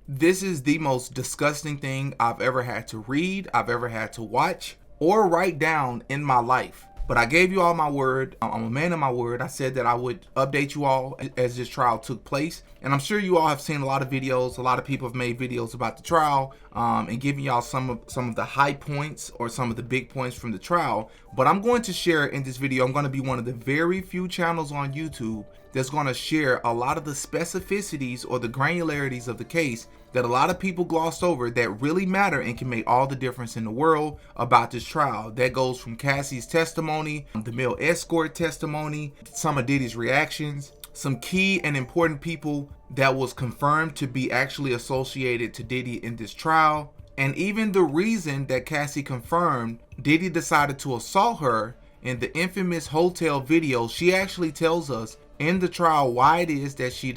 This is the most disgusting thing I've ever had to read, I've ever had to watch, or write down in my life. But I gave you all my word. I'm a man of my word. I said that I would update you all as this trial took place. And I'm sure you all have seen a lot of videos. A lot of people have made videos about the trial and giving y'all some of the high points or some of the big points from the trial. But I'm going to share in this video, I'm going to be one of the very few channels on YouTube that's going to share a lot of the specificities or the granularities of the case that a lot of people glossed over that really matter and can make all the difference in the world about this trial. That goes from Cassie's testimony, the male escort testimony, some of Diddy's reactions, some key and important people that was confirmed to be actually associated to Diddy in this trial, and even the reason that Cassie confirmed Diddy decided to assault her in the infamous hotel video. She actually tells us in the trial why it is that he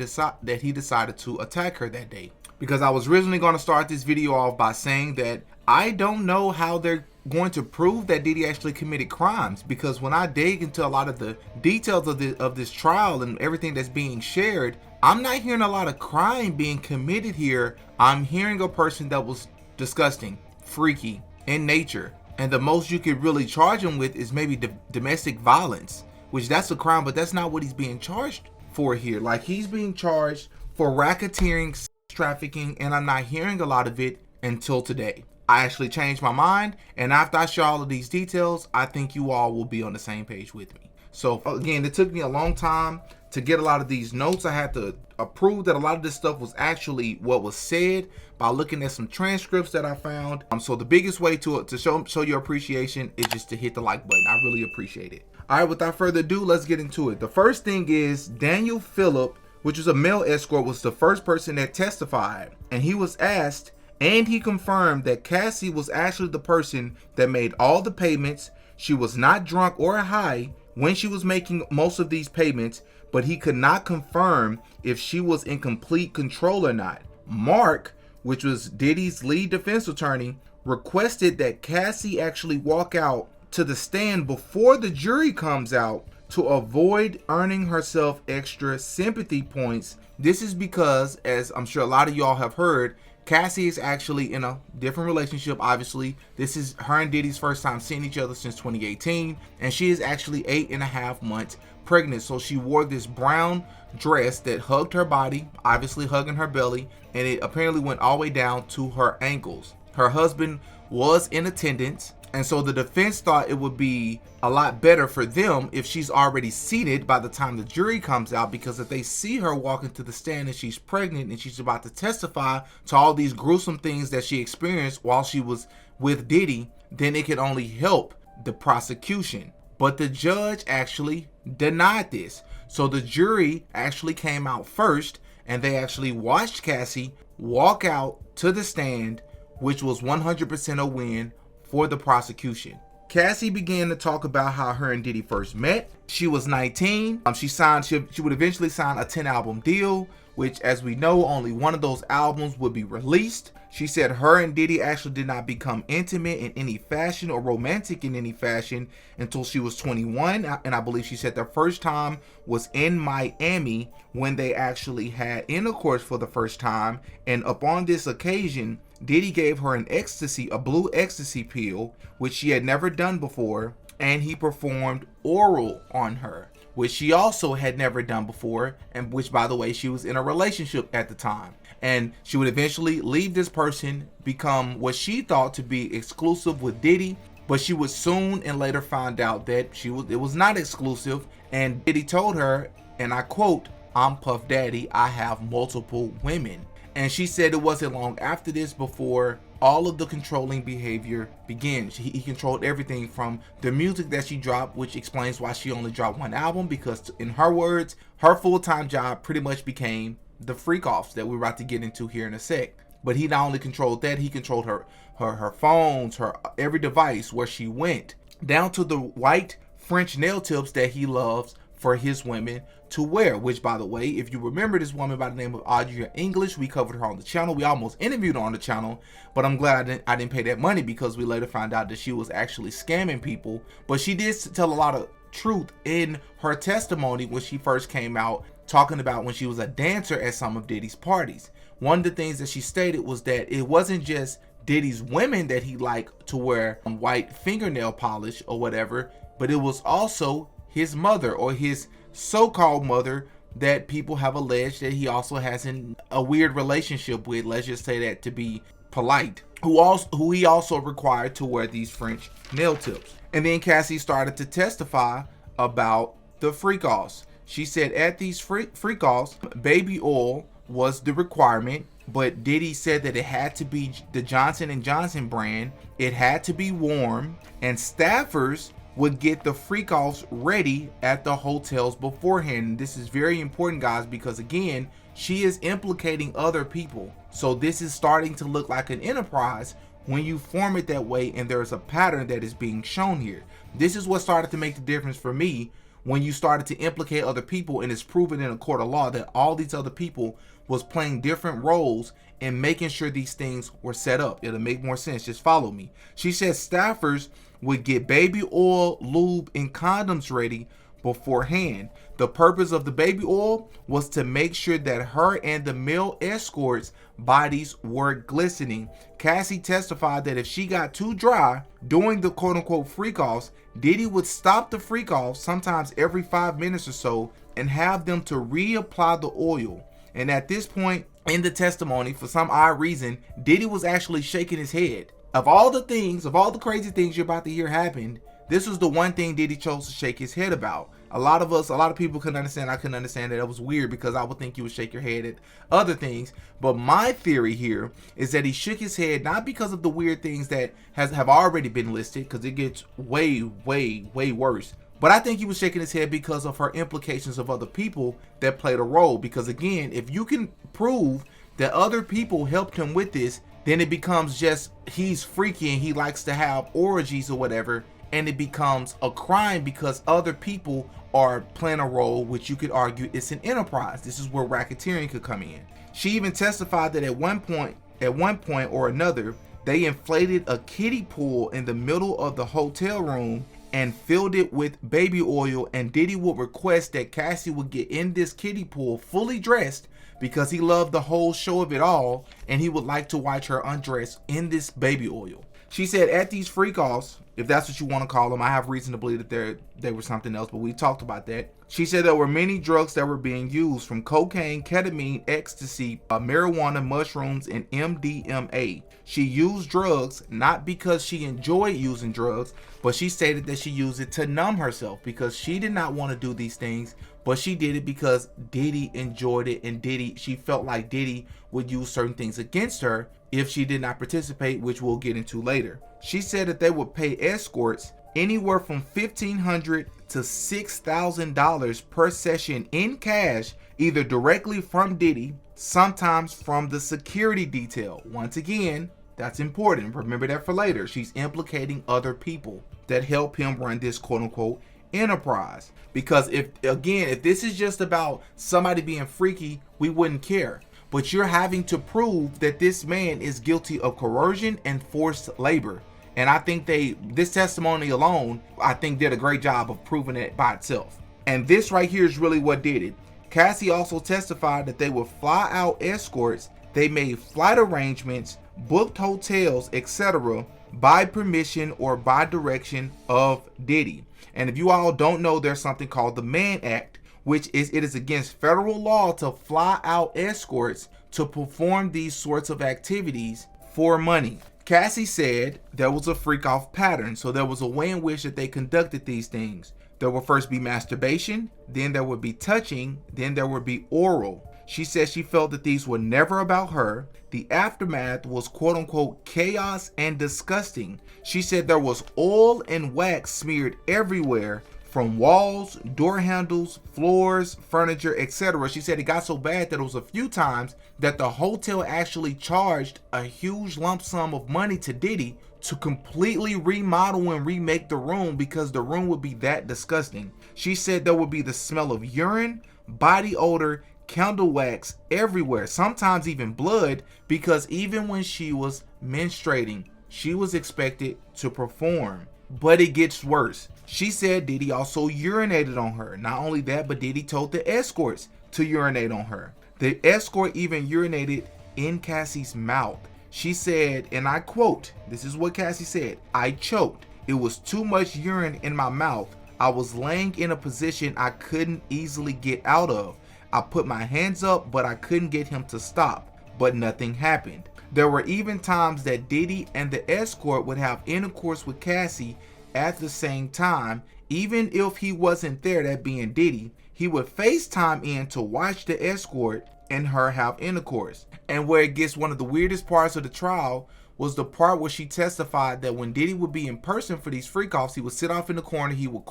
decided to attack her that day. Because I was originally going to start this video off by saying that I don't know how they're going to prove that Diddy actually committed crimes, because when I dig into a lot of the details of this trial and everything that's being shared, I'm not hearing a lot of crime being committed here. I'm hearing a person that was disgusting, freaky in nature, and the most you could really charge him with is maybe domestic violence, which that's a crime, but that's not what he's being charged for here. Like, he's being charged for racketeering, trafficking, and I'm not hearing a lot of it until today. I actually changed my mind, and after I share all of these details, I think you all will be on the same page with me. So again, it took me a long time to get a lot of these notes. I had to prove that a lot of this stuff was actually what was said by looking at some transcripts that I found. So the biggest way to show your appreciation is just to hit the like button. I really appreciate it. All right, without further ado, let's get into it. The first thing is Daniel Phillip, which was a male escort, was the first person that testified, and he was asked, and he confirmed that Cassie was actually the person that made all the payments. She was not drunk or high when she was making most of these payments, but he could not confirm if she was in complete control or not. Mark, which was Diddy's lead defense attorney, requested that Cassie actually walk out to the stand before the jury comes out to avoid earning herself extra sympathy points. This is because, as I'm sure a lot of y'all have heard, Cassie is actually in a different relationship. Obviously, this is her and Diddy's first time seeing each other since 2018, and she is actually 8.5 months pregnant. So she wore this brown dress that hugged her body, obviously hugging her belly, and it apparently went all the way down to her ankles. Her husband was in attendance, and so the defense thought it would be a lot better for them if she's already seated by the time the jury comes out, because if they see her walking to the stand and she's pregnant and she's about to testify to all these gruesome things that she experienced while she was with Diddy, then it could only help the prosecution. But the judge actually denied this. So the jury actually came out first, and they actually watched Cassie walk out to the stand, which was 100% a win for the prosecution. Cassie began to talk about how her and Diddy first met. She was 19. She would eventually sign a 10-album deal, which, as we know, only one of those albums would be released. She said her and Diddy actually did not become intimate in any fashion or romantic in any fashion until she was 21. And I believe she said their first time was in Miami when they actually had intercourse for the first time. And upon this occasion, Diddy gave her a blue ecstasy pill, which she had never done before, and he performed oral on her, which she also had never done before, and which, by the way, she was in a relationship at the time. And she would eventually leave this person, become what she thought to be exclusive with Diddy, but she would soon and later find out that it was not exclusive, and Diddy told her, and I quote, "I'm Puff Daddy, I have multiple women." And she said it wasn't long after this before all of the controlling behavior begins. He controlled everything from the music that she dropped, which explains why she only dropped one album, because in her words, her full-time job pretty much became the freak-offs that we're about to get into here in a sec. But he not only controlled that, he controlled her phones, her every device, where she went, down to the white French nail tips that he loves for his women to wear, which, by the way, if you remember this woman by the name of Audrey English, we covered her on the channel. We almost interviewed her on the channel, but I'm glad I didn't pay that money, because we later found out that she was actually scamming people. But she did tell a lot of truth in her testimony when she first came out, talking about when she was a dancer at some of Diddy's parties, one of the things that she stated was that it wasn't just Diddy's women that he liked to wear white fingernail polish or whatever, but it was also his mother, or his so-called mother, that people have alleged that he also has a weird relationship with, let's just say that to be polite, who he also required to wear these French nail tips. And then Cassie started to testify about the freak-offs. She said at these freak-offs, baby oil was the requirement, but Diddy said that it had to be the Johnson & Johnson brand, it had to be warm, and staffers would get the freak-offs ready at the hotels beforehand. And this is very important, guys, because again, she is implicating other people. So this is starting to look like an enterprise when you form it that way, and there's a pattern that is being shown here. This is what started to make the difference for me when you started to implicate other people, and it's proven in a court of law that all these other people was playing different roles and making sure these things were set up. It'll make more sense. Just follow me. She says staffers would get baby oil, lube, and condoms ready beforehand. The purpose of the baby oil was to make sure that her and the male escorts' bodies were glistening. Cassie testified that if she got too dry during the quote-unquote freak-offs, Diddy would stop the freak-offs sometimes every 5 minutes or so and have them to reapply the oil. And at this point in the testimony, for some odd reason, Diddy was actually shaking his head. Of all the things, of all the crazy things you're about to hear happened, this was the one thing Diddy chose to shake his head about. A lot of people couldn't understand. I couldn't understand that. It was weird because I would think you would shake your head at other things. But my theory here is that he shook his head not because of the weird things that have already been listed, because it gets way, way, way worse. But I think he was shaking his head because of her implications of other people that played a role. Because again, if you can prove that other people helped him with this, then it becomes just he's freaky and he likes to have orgies or whatever, and it becomes a crime because other people are playing a role, which you could argue it's an enterprise. This is where racketeering could come in. She even testified that at one point or another, they inflated a kiddie pool in the middle of the hotel room and filled it with baby oil, and Diddy would request that Cassie would get in this kiddie pool fully dressed because he loved the whole show of it all, and he would like to watch her undress in this baby oil. She said at these freak-offs, if that's what you want to call them, I have reason to believe that they were something else, but we talked about that. She said there were many drugs that were being used, from cocaine, ketamine, ecstasy, marijuana, mushrooms, and MDMA. She used drugs not because she enjoyed using drugs, but she stated that she used it to numb herself because she did not want to do these things, but she did it because Diddy enjoyed it, and she felt like Diddy would use certain things against her if she did not participate, which we'll get into later. She said that they would pay escorts anywhere from $1,500 to $6,000 per session in cash, either directly from Diddy, sometimes from the security detail. Once again, that's important. Remember that for later. She's implicating other people that help him run this quote-unquote enterprise. Because if this is just about somebody being freaky, we wouldn't care. But you're having to prove that this man is guilty of coercion and forced labor. And I think this testimony alone, I think did a great job of proving it by itself. And this right here is really what did it. Cassie also testified that they would fly out escorts, they made flight arrangements, booked hotels, etc. by permission or by direction of Diddy. And if you all don't know, there's something called the Mann Act, which is it is against federal law to fly out escorts to perform these sorts of activities for money. Cassie said there was a freak-off pattern, so there was a way in which that they conducted these things. There would first be masturbation, then there would be touching, then there would be oral. She said she felt that these were never about her. The aftermath was quote-unquote chaos and disgusting. She said there was oil and wax smeared everywhere, from walls, door handles, floors, furniture, etc. She said it got so bad that it was a few times that the hotel actually charged a huge lump sum of money to Diddy to completely remodel and remake the room because the room would be that disgusting. She said there would be the smell of urine, body odor, candle wax everywhere, sometimes even blood, because even when she was menstruating, she was expected to perform. But it gets worse. She said Diddy also urinated on her. Not only that, but Diddy told the escorts to urinate on her. The escort even urinated in Cassie's mouth. She said, and I quote, this is what Cassie said, "I choked. It was too much urine in my mouth. I was laying in a position I couldn't easily get out of. I put my hands up, but I couldn't get him to stop. But nothing happened. There were even times that Diddy and the escort would have intercourse with Cassie at the same time. Even if he wasn't there, that being Diddy, he would FaceTime in to watch the escort and her have intercourse." And where it gets one of the weirdest parts of the trial was the part where she testified that when Diddy would be in person for these freak-offs, he would sit off in the corner, he would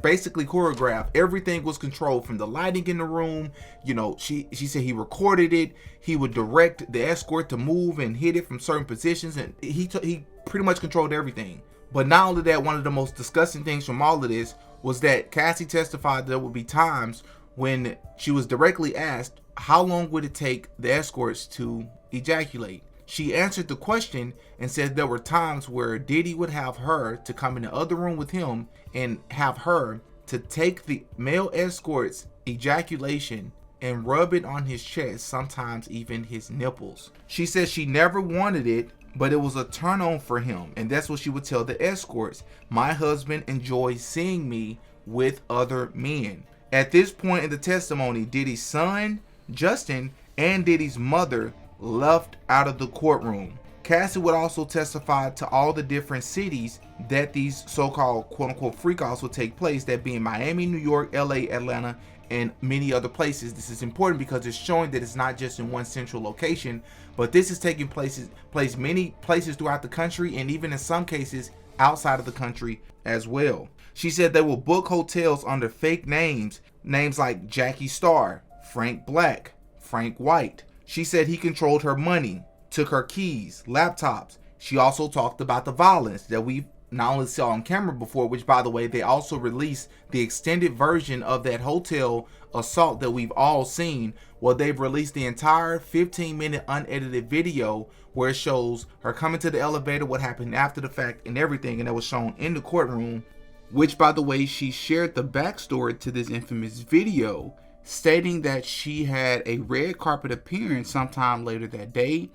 basically choreograph. Everything was controlled from the lighting in the room. You know, she said he recorded it. He would direct the escort to move and hit it from certain positions, and he pretty much controlled everything. But not only that, one of the most disgusting things from all of this was that Cassie testified there would be times when she was directly asked, how long would it take the escorts to ejaculate? She answered the question and said there were times where Diddy would have her to come in the other room with him and have her to take the male escort's ejaculation and rub it on his chest, sometimes even his nipples. She said she never wanted it, but it was a turn on for him, and that's what she would tell the escorts. "My husband enjoys seeing me with other men." At this point in the testimony, Diddy's son, Justin, and Diddy's mother left out of the courtroom. Cassie would also testify to all the different cities that these so-called quote-unquote freak-offs would take place, that being Miami, New York, LA, Atlanta, and many other places. This is important because it's showing that it's not just in one central location, but this is taking place many places throughout the country, and even in some cases outside of the country as well. She said they will book hotels under fake names like Jackie Starr, Frank Black, Frank White. She said he controlled her money, took her keys, laptops. She also talked about the violence that we not only saw on camera before, which by the way, they also released the extended version of that hotel assault that we've all seen. Well, they've released the entire 15-minute unedited video where it shows her coming to the elevator, what happened after the fact and everything, and that was shown in the courtroom, which by the way, she shared the backstory to this infamous video, stating that she had a red carpet appearance sometime later that day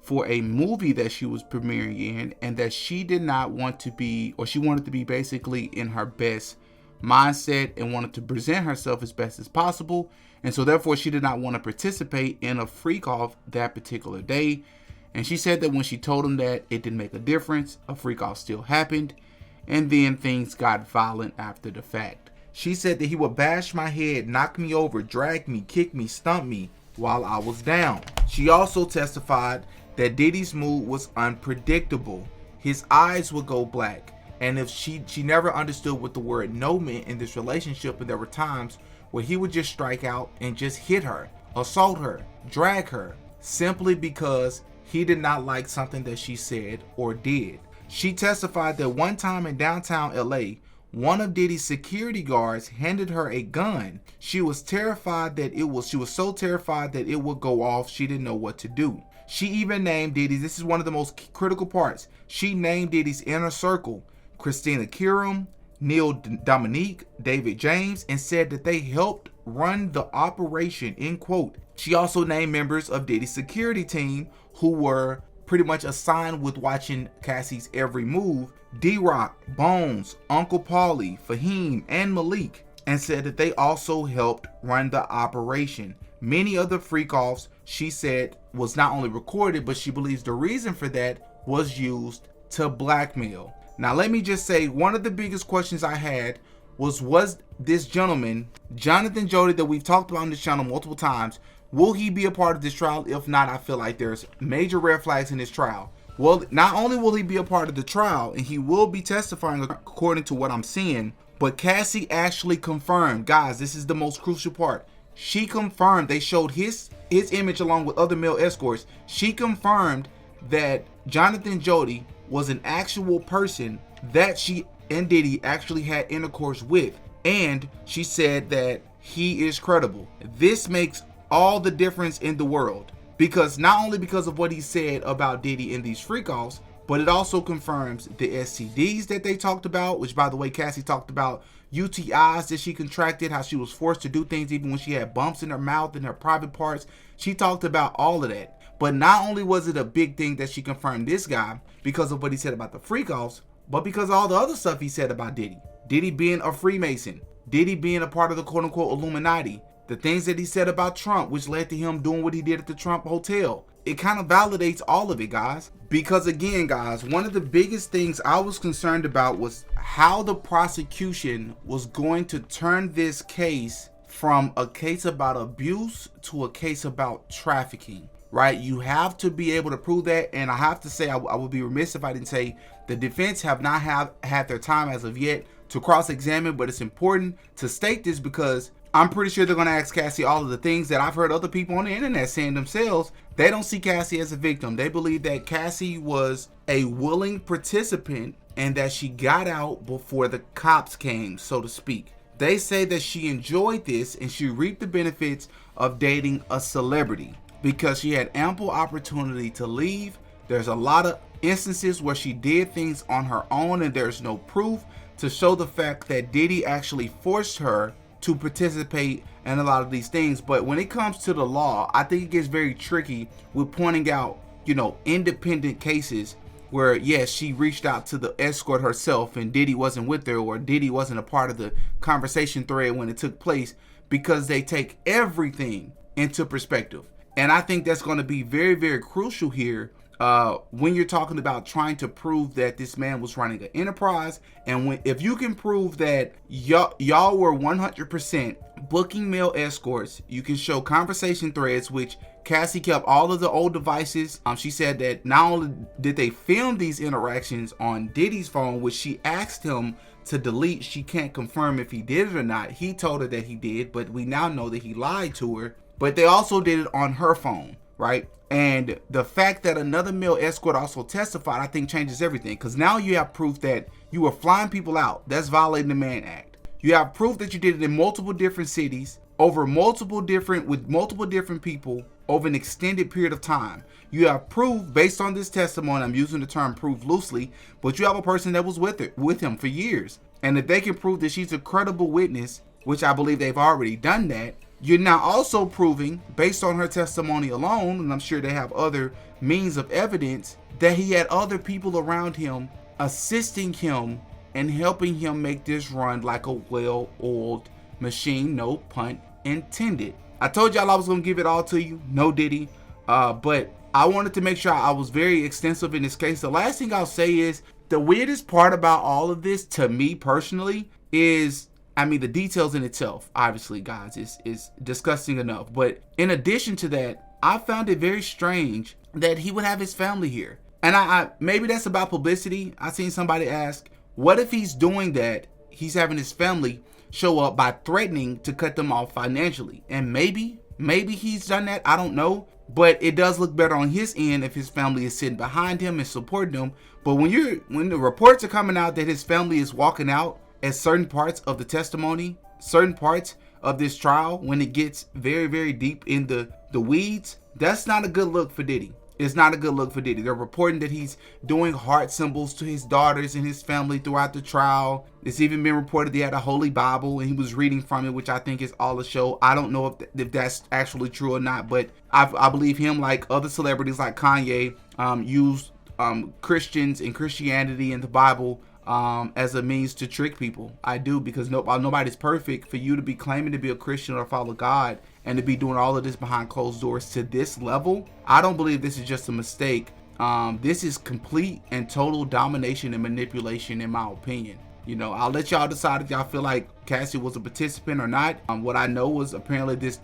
for a movie that she was premiering in, and that she did not want to be, or she wanted to be basically in her best mindset and wanted to present herself as best as possible, and so therefore she did not want to participate in a freak-off that particular day. And she said that when she told him that, it didn't make a difference, a freak-off still happened, and then things got violent after the fact. She said that he would bash my head, knock me over, drag me, kick me, stump me while I was down. She also testified that Diddy's mood was unpredictable. His eyes would go black, and if she never understood what the word no meant in this relationship, and there were times where he would just strike out and just hit her, assault her, drag her, simply because he did not like something that she said or did. She testified that one time in downtown LA, one of Diddy's security guards handed her a gun. She was terrified that she was so terrified that it would go off, she didn't know what to do. She even named Diddy's, this is one of the most critical parts, she named Diddy's inner circle, Christina Kiram, Neil Dominique, David James, and said that they helped run the operation, end quote. She also named members of Diddy's security team who were pretty much assigned with watching Cassie's every move, D-Rock, Bones, Uncle Paulie, Fahim, and Malik, and said that they also helped run the operation. Many other freak-offs, she said, was not only recorded, but she believes the reason for that was used to blackmail. Now let me just say, one of the biggest questions I had was this gentleman, Jonathan Jody, that we've talked about on this channel multiple times, will he be a part of this trial? If not, I feel like there's major red flags in this trial. Well, not only will he be a part of the trial, and he will be testifying according to what I'm seeing, but Cassie actually confirmed, guys, this is the most crucial part. She confirmed, they showed his image along with other male escorts. She confirmed that Jonathan Jody was an actual person that she and Diddy actually had intercourse with. And she said that he is credible. This makes all the difference in the world, because not only because of what he said about Diddy in these freak-offs, but it also confirms the STDs that they talked about, which by the way, Cassie talked about UTIs that she contracted, how she was forced to do things even when she had bumps in her mouth and her private parts. She talked about all of that. But not only was it a big thing that she confirmed this guy because of what he said about the freak-offs, but because of all the other stuff he said about Diddy. Diddy being a Freemason, Diddy being a part of the quote-unquote Illuminati, the things that he said about Trump, which led to him doing what he did at the Trump Hotel. It kind of validates all of it, guys. Because again, guys, one of the biggest things I was concerned about was how the prosecution was going to turn this case from a case about abuse to a case about trafficking, right? You have to be able to prove that. And I have to say, I would be remiss if I didn't say the defense have not had their time as of yet to cross-examine, but it's important to state this because I'm pretty sure they're going to ask Cassie all of the things that I've heard other people on the internet saying themselves. They don't see Cassie as a victim. They believe that Cassie was a willing participant and that she got out before the cops came, so to speak. They say that she enjoyed this and she reaped the benefits of dating a celebrity because she had ample opportunity to leave. There's a lot of instances where she did things on her own and there's no proof to show the fact that Diddy actually forced her to participate in a lot of these things. But when it comes to the law, I think it gets very tricky with pointing out, independent cases where, yes, she reached out to the escort herself and Diddy wasn't with her, or Diddy wasn't a part of the conversation thread when it took place, because they take everything into perspective. And I think that's going to be very, very crucial here when you're talking about trying to prove that this man was running an enterprise. And if you can prove that y'all were 100% booking male escorts, you can show conversation threads, which Cassie kept all of the old devices. She said that not only did they film these interactions on Diddy's phone, which she asked him to delete, she can't confirm if he did it or not. He told her that he did, but we now know that he lied to her. But they also did it on her phone, right? And the fact that another male escort also testified, I think changes everything. Because now you have proof that you were flying people out. That's violating the Mann Act. You have proof that you did it in multiple different cities, with multiple different people over an extended period of time. You have proof based on this testimony. I'm using the term proof loosely, but you have a person that was with him for years. And if they can prove that she's a credible witness, which I believe they've already done that, you're now also proving, based on her testimony alone, and I'm sure they have other means of evidence, that he had other people around him assisting him and helping him make this run like a well-oiled machine, no pun intended. I told y'all I was going to give it all to you, no Diddy, but I wanted to make sure I was very extensive in this case. The last thing I'll say is, the weirdest part about all of this, to me personally, is the details in itself, obviously, guys, is disgusting enough. But in addition to that, I found it very strange that he would have his family here. And I maybe that's about publicity. I seen somebody ask, what if he's doing that? He's having his family show up by threatening to cut them off financially. And maybe he's done that. I don't know. But it does look better on his end if his family is sitting behind him and supporting him. But when the reports are coming out that his family is walking out at certain parts of the testimony, certain parts of this trial, when it gets very, very deep in the weeds, that's not a good look for Diddy. It's not a good look for Diddy. They're reporting that he's doing heart symbols to his daughters and his family throughout the trial. It's even been reported he had a holy Bible and he was reading from it, which I think is all a show. I don't know if that's actually true or not, but I believe him, like other celebrities like Kanye, used Christians and Christianity and the Bible as a means to trick people. I do, because nobody's perfect. For you to be claiming to be a Christian or follow God and to be doing all of this behind closed doors to this level, I don't believe this is just a mistake. This is complete and total domination and manipulation, in my opinion. I'll let y'all decide if y'all feel like Cassie was a participant or not. What I know was apparently this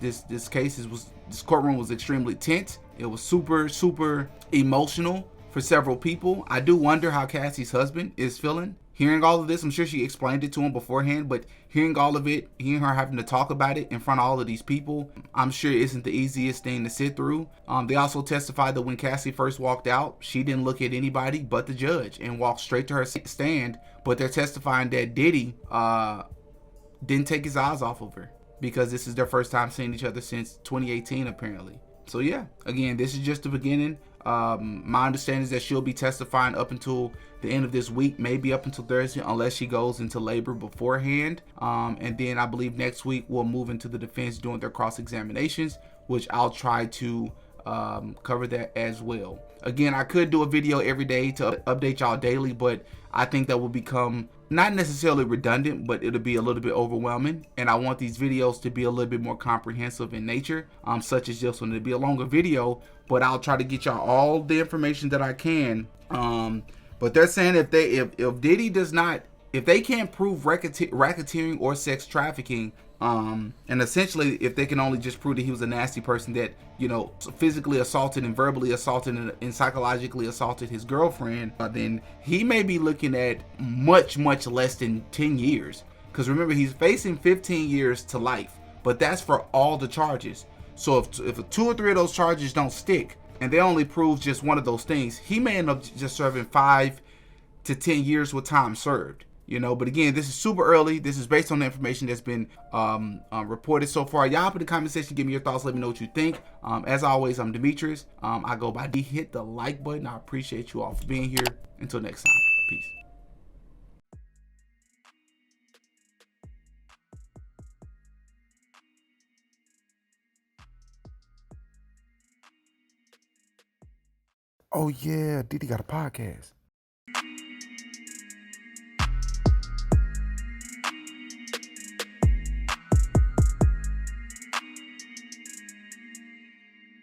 courtroom was extremely tense. It was super, super emotional for several people. I do wonder how Cassie's husband is feeling. Hearing all of this, I'm sure she explained it to him beforehand, but hearing all of it, hearing her having to talk about it in front of all of these people, I'm sure it isn't the easiest thing to sit through. They also testified that when Cassie first walked out, she didn't look at anybody but the judge and walked straight to her stand. But they're testifying that Diddy didn't take his eyes off of her, because this is their first time seeing each other since 2018, apparently. So yeah, again, this is just the beginning. My understanding is that she'll be testifying up until the end of this week, maybe up until Thursday, unless she goes into labor beforehand. And then I believe next week we'll move into the defense doing their cross examinations, which I'll try to cover that as well. Again, I could do a video every day to update y'all daily, but I think that will become not necessarily redundant, but it'll be a little bit overwhelming. And I want these videos to be a little bit more comprehensive in nature, such as this one. It'll be a longer video, but I'll try to get y'all all the information that I can. But they're saying if Diddy does not, if they can't prove racketeering or sex trafficking, and essentially if they can only just prove that he was a nasty person that, you know, physically assaulted and verbally assaulted and psychologically assaulted his girlfriend, then he may be looking at much less than 10 years. Because remember, he's facing 15 years to life, but that's for all the charges. So if 2 or 3 of those charges don't stick and they only prove just one of those things, he may end up just serving 5 to 10 years with time served. You know, but again, this is super early. This is based on the information that's been reported so far. Y'all put in the comment section, give me your thoughts, let me know what you think. As always, I'm Demetrius. I go by D. Hit the like button. I appreciate you all for being here. Until next time, peace. Oh yeah, Diddy got a podcast.